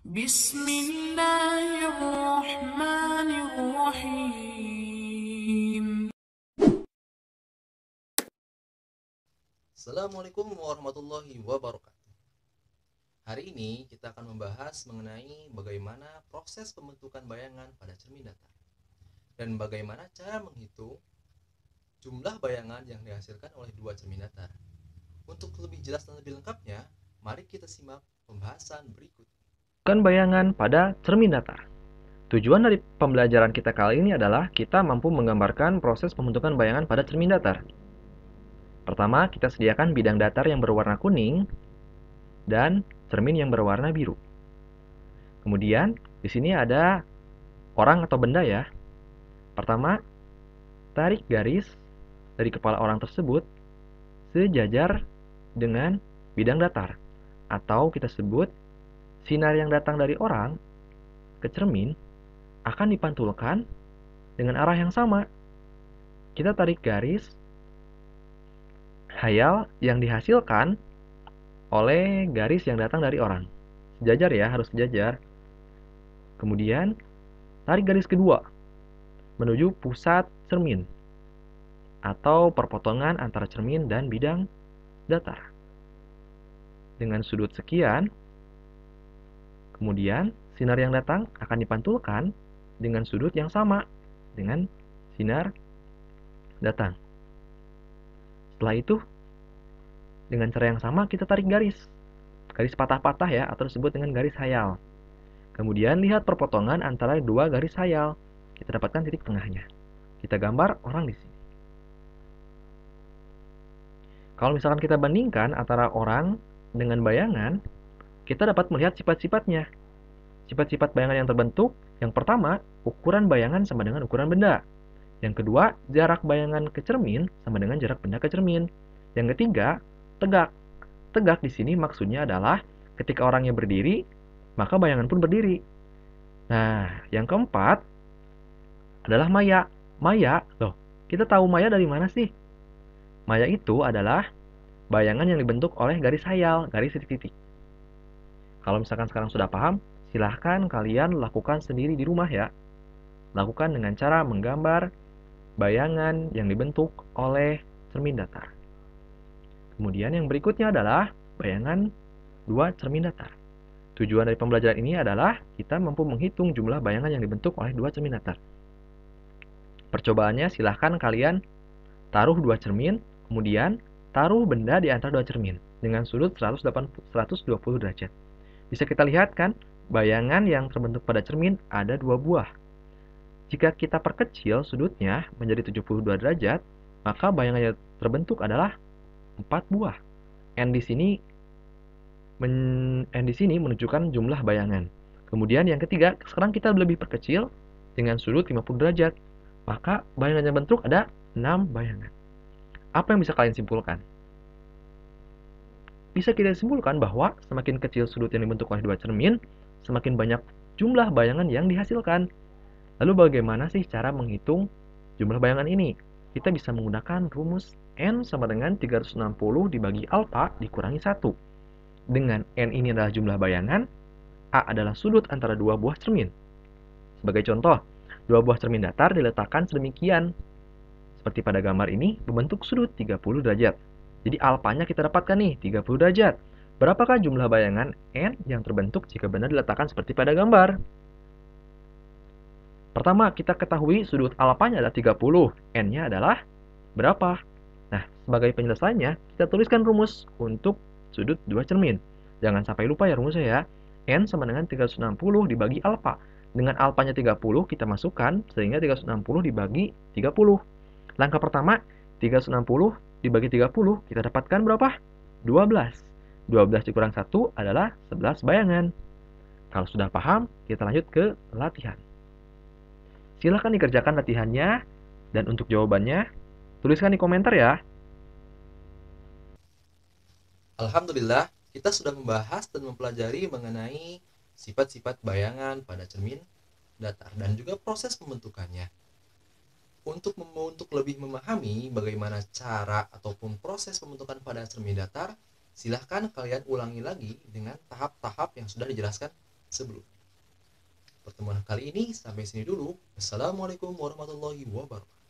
Bismillahirrahmanirrahim. Assalamualaikum warahmatullahi wabarakatuh. Hari ini kita akan membahas mengenai bagaimana proses pembentukan bayangan pada cermin datar dan bagaimana cara menghitung jumlah bayangan yang dihasilkan oleh dua cermin datar. Untuk lebih jelas dan lebih lengkapnya, mari kita simak pembahasan berikut. Bayangan pada cermin datar. Tujuan dari pembelajaran kita kali ini adalah kita mampu menggambarkan proses pembentukan bayangan pada cermin datar. Pertama, kita sediakan bidang datar yang berwarna kuning dan cermin yang berwarna biru. Kemudian, di sini ada orang atau benda ya. Pertama, tarik garis dari kepala orang tersebut sejajar dengan bidang datar, atau kita sebut sinar yang datang dari orang ke cermin akan dipantulkan dengan arah yang sama. Kita tarik garis hayal yang dihasilkan oleh garis yang datang dari orang. Sejajar ya, harus sejajar. Kemudian, tarik garis kedua menuju pusat cermin atau perpotongan antara cermin dan bidang datar. Dengan sudut sekian, kemudian sinar yang datang akan dipantulkan dengan sudut yang sama dengan sinar datang. Setelah itu, dengan cara yang sama kita tarik garis patah-patah ya, atau disebut dengan garis hayal. Kemudian lihat perpotongan antara dua garis hayal, kita dapatkan titik tengahnya. Kita gambar orang di sini. Kalau misalkan kita bandingkan antara orang dengan bayangan, kita dapat melihat sifat-sifatnya. Sifat-sifat bayangan yang terbentuk, yang pertama, ukuran bayangan sama dengan ukuran benda. Yang kedua, jarak bayangan ke cermin sama dengan jarak benda ke cermin. Yang ketiga, tegak. Tegak di sini maksudnya adalah ketika orangnya berdiri, maka bayangan pun berdiri. Nah, yang keempat adalah maya. Maya, loh, kita tahu maya dari mana sih? Maya itu adalah bayangan yang dibentuk oleh garis hayal, garis titik-titik. Kalau misalkan sekarang sudah paham, silahkan kalian lakukan sendiri di rumah ya. Lakukan dengan cara menggambar bayangan yang dibentuk oleh cermin datar. Kemudian yang berikutnya adalah bayangan dua cermin datar. Tujuan dari pembelajaran ini adalah kita mampu menghitung jumlah bayangan yang dibentuk oleh dua cermin datar. Percobaannya silahkan kalian taruh dua cermin, kemudian taruh benda di antara dua cermin dengan sudut 120 derajat. Bisa kita lihat kan, bayangan yang terbentuk pada cermin ada dua buah. Jika kita perkecil sudutnya menjadi 72 derajat, maka bayangan yang terbentuk adalah 4 buah. N di sini menunjukkan jumlah bayangan. Kemudian yang ketiga, sekarang kita lebih perkecil dengan sudut 50 derajat. Maka bayangan yang bentuk ada 6 bayangan. Apa yang bisa kalian simpulkan? Bisa kita simpulkan bahwa semakin kecil sudut yang dibentuk oleh dua cermin, semakin banyak jumlah bayangan yang dihasilkan. Lalu bagaimana sih cara menghitung jumlah bayangan ini? Kita bisa menggunakan rumus N sama dengan 360 dibagi alfa dikurangi 1. Dengan N ini adalah jumlah bayangan, A adalah sudut antara dua buah cermin. Sebagai contoh, dua buah cermin datar diletakkan sedemikian. Seperti pada gambar ini, membentuk sudut 30 derajat. Jadi alfanya kita dapatkan nih, 30 derajat. Berapakah jumlah bayangan N yang terbentuk jika benda diletakkan seperti pada gambar? Pertama, kita ketahui sudut alfanya adalah 30, N-nya adalah berapa? Nah, sebagai penyelesaiannya, kita tuliskan rumus untuk sudut dua cermin. Jangan sampai lupa ya rumusnya ya. N sama dengan 360 dibagi alfa. Dengan alfanya 30, kita masukkan, sehingga 360 dibagi 30. Langkah pertama, 360 dibagi 30, kita dapatkan berapa? 12. 12 dikurang 1 adalah 11 bayangan. Kalau sudah paham, kita lanjut ke latihan. Silahkan dikerjakan latihannya, dan untuk jawabannya, tuliskan di komentar ya. Alhamdulillah, kita sudah membahas dan mempelajari mengenai sifat-sifat bayangan pada cermin datar dan juga proses pembentukannya. Untuk lebih memahami bagaimana cara ataupun proses pembentukan pada cermin datar, silahkan kalian ulangi lagi dengan tahap-tahap yang sudah dijelaskan sebelumnya. Pertemuan kali ini sampai sini dulu. Assalamualaikum warahmatullahi wabarakatuh.